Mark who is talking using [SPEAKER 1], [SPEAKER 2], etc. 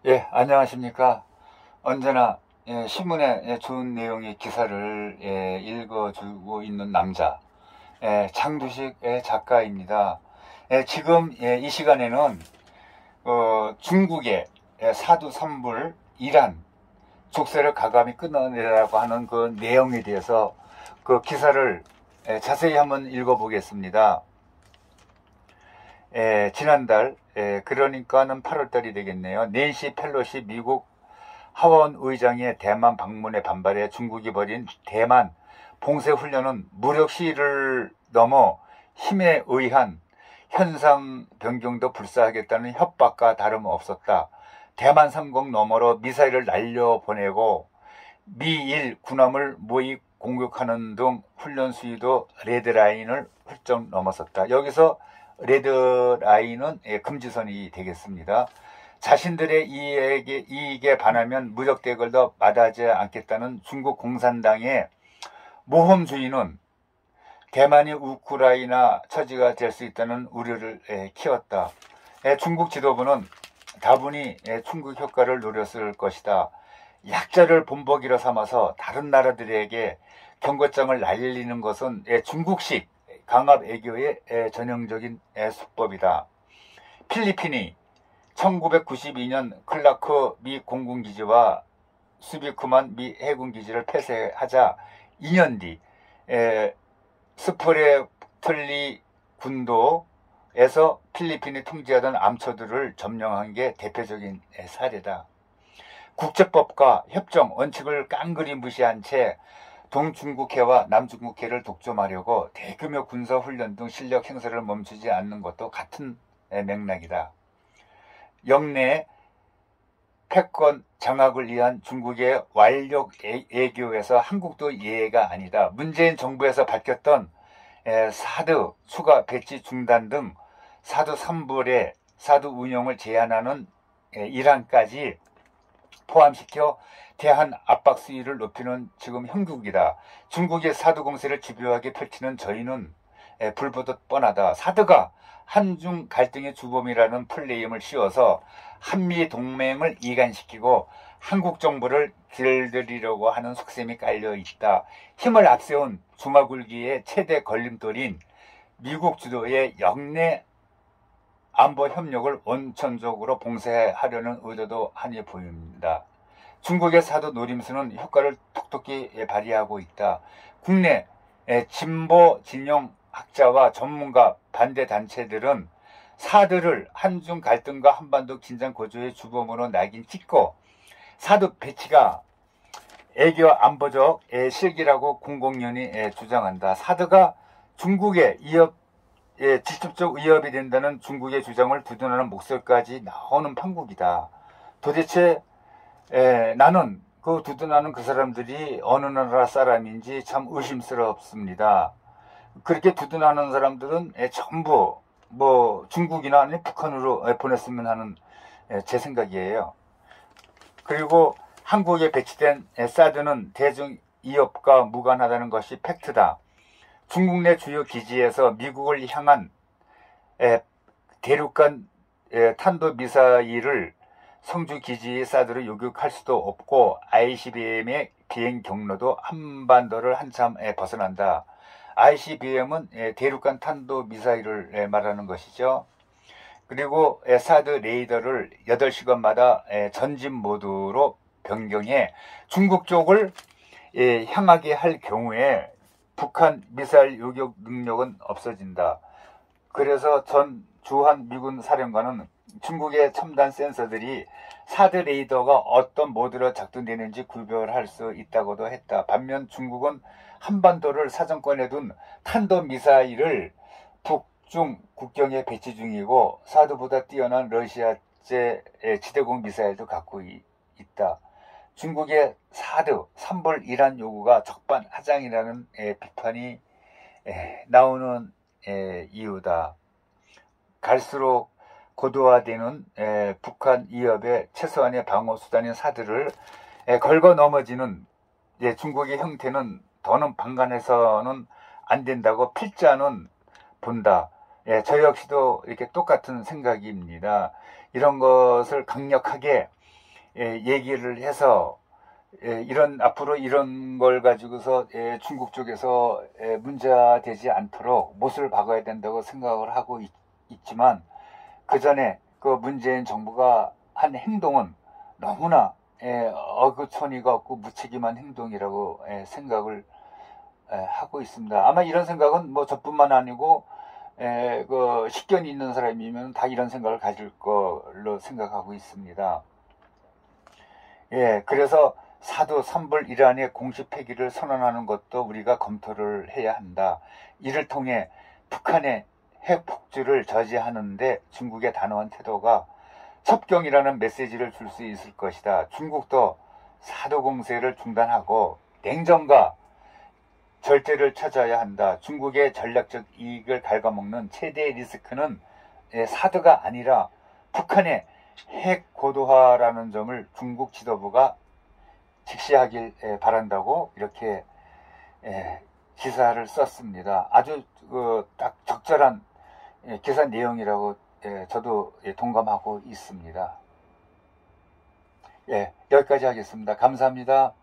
[SPEAKER 1] 예, 안녕하십니까. 언제나 신문에 좋은 내용의 기사를 읽어주고 있는 남자, 장두식 작가입니다. 지금 이 시간에는 중국의 사두 삼불 이란 족쇄를 가감히 끊어내라고 하는 그 내용에 대해서 그 기사를 자세히 한번 읽어보겠습니다. 지난달, 그러니까는 8월달이 되겠네요. 낸시 펠로시 미국 하원 의장의 대만 방문에 반발해 중국이 벌인 대만 봉쇄훈련은 무력 시위를 넘어 힘에 의한 현상 변경도 불사하겠다는 협박과 다름없었다. 대만 상공 너머로 미사일을 날려보내고 미일 군함을 모의 공격하는 등 훈련 수위도 레드라인을 훌쩍 넘어섰다. 여기서 레드라인은 금지선이 되겠습니다. 자신들의 이익에 반하면 무력 대결도 마다하지 않겠다는 중국 공산당의 모험주의는 대만이 우크라이나 처지가 될 수 있다는 우려를 키웠다. 중국 지도부는 다분히 충격 효과를 노렸을 것이다. 약자를 본보기로 삼아서 다른 나라들에게 경고장을 날리는 것은 중국식 강압 애교의 전형적인 수법이다. 필리핀이 1992년 클라크 미 공군기지와 수비크만 미 해군기지를 폐쇄하자 2년 뒤 스프레틀리 군도에서 필리핀이 통제하던 암초들을 점령한 게 대표적인 사례다. 국제법과 협정, 원칙을 깡그리 무시한 채 동중국해와 남중국해를 독점하려고 대규모 군사훈련 등 실력 행사를 멈추지 않는 것도 같은 맥락이다. 영내 패권 장악을 위한 중국의 완력 애교에서 한국도 예외가 아니다. 문재인 정부에서 밝혔던 사드 추가 배치 중단 등 사드 3불의 사드 운영을 제한하는 이란까지 포함시켜 대한 압박 수위를 높이는 지금 형국이다. 중국의 사드 공세를 집요하게 펼치는 저희는 불보듯 뻔하다. 사드가 한중 갈등의 주범이라는 플레임을 씌워서 한미 동맹을 이간시키고 한국 정부를 길들이려고 하는 속셈이 깔려 있다. 힘을 앞세운 중화굴기의 최대 걸림돌인 미국 주도의 영내 안보 협력을 원천적으로 봉쇄하려는 의도도 한이 보입니다. 중국의 사드 노림수는 효과를 톡톡히 발휘하고 있다. 국내 진보 진영 학자와 전문가 반대 단체들은 사드를 한중 갈등과 한반도 긴장 고조의 주범으로 낙인 찍고 사드 배치가 애교 안보적 실기라고 공공연히 주장한다. 사드가 중국의 직접적 위협이 된다는 중국의 주장을 두둔하는 목소리까지 나오는 판국이다. 도대체 나는 그 두둔하는 그 사람들이 어느 나라 사람인지 참 의심스럽습니다. 그렇게 두둔하는 사람들은 전부 중국이나 아니면 북한으로 보냈으면 하는 제 생각이에요. 그리고 한국에 배치된 사드는 대중 위협과 무관하다는 것이 팩트다. 중국 내 주요 기지에서 미국을 향한 대륙간 탄도미사일을 성주 기지의 사드로 요격할 수도 없고 ICBM의 비행 경로도 한반도를 한참 벗어난다. ICBM은 대륙간 탄도미사일을 말하는 것이죠. 그리고 사드 레이더를 8시간마다 전진 모드로 변경해 중국 쪽을 향하게 할 경우에 북한 미사일 요격 능력은 없어진다. 그래서 전 주한 미군 사령관은 중국의 첨단 센서들이 사드 레이더가 어떤 모드로 작동되는지 구별할 수 있다고도 했다. 반면 중국은 한반도를 사정권에 둔 탄도미사일을 북중 국경에 배치 중이고 사드보다 뛰어난 러시아제 지대공 미사일도 갖고 있다. 중국의 사드, 삼불 이란 요구가 적반하장이라는 비판이 나오는 이유다. 갈수록 고도화되는 북한 위협의 최소한의 방어 수단인 사드를 걸고 넘어지는 중국의 형태는 더는 방관해서는 안 된다고 필자는 본다. 저 역시도 이렇게 똑같은 생각입니다. 이런 것을 강력하게 얘기를 해서 앞으로 이런 걸 가지고서 중국 쪽에서 문제가 되지 않도록 못을 박아야 된다고 생각을 하고 있지만, 그 전에 그 문재인 정부가 한 행동은 너무나 어그처니가 없고 무책임한 행동이라고 생각을 하고 있습니다. 아마 이런 생각은 뭐 저뿐만 아니고 그 식견이 있는 사람이면 다 이런 생각을 가질 걸로 생각하고 있습니다. 그래서 사드 선불 이란의 공식 폐기를 선언하는 것도 우리가 검토를 해야 한다. 이를 통해 북한의 핵 폭주를 저지하는데 중국의 단호한 태도가 첩경이라는 메시지를 줄 수 있을 것이다. 중국도 사드 공세를 중단하고 냉정과 절제를 찾아야 한다. 중국의 전략적 이익을 갉아먹는 최대의 리스크는 사드가 아니라 북한의 핵 고도화라는 점을 중국 지도부가 직시하길 바란다고 이렇게 기사를 썼습니다. 아주 딱 적절한 기사 내용이라고 저도 동감하고 있습니다. 여기까지 하겠습니다. 감사합니다.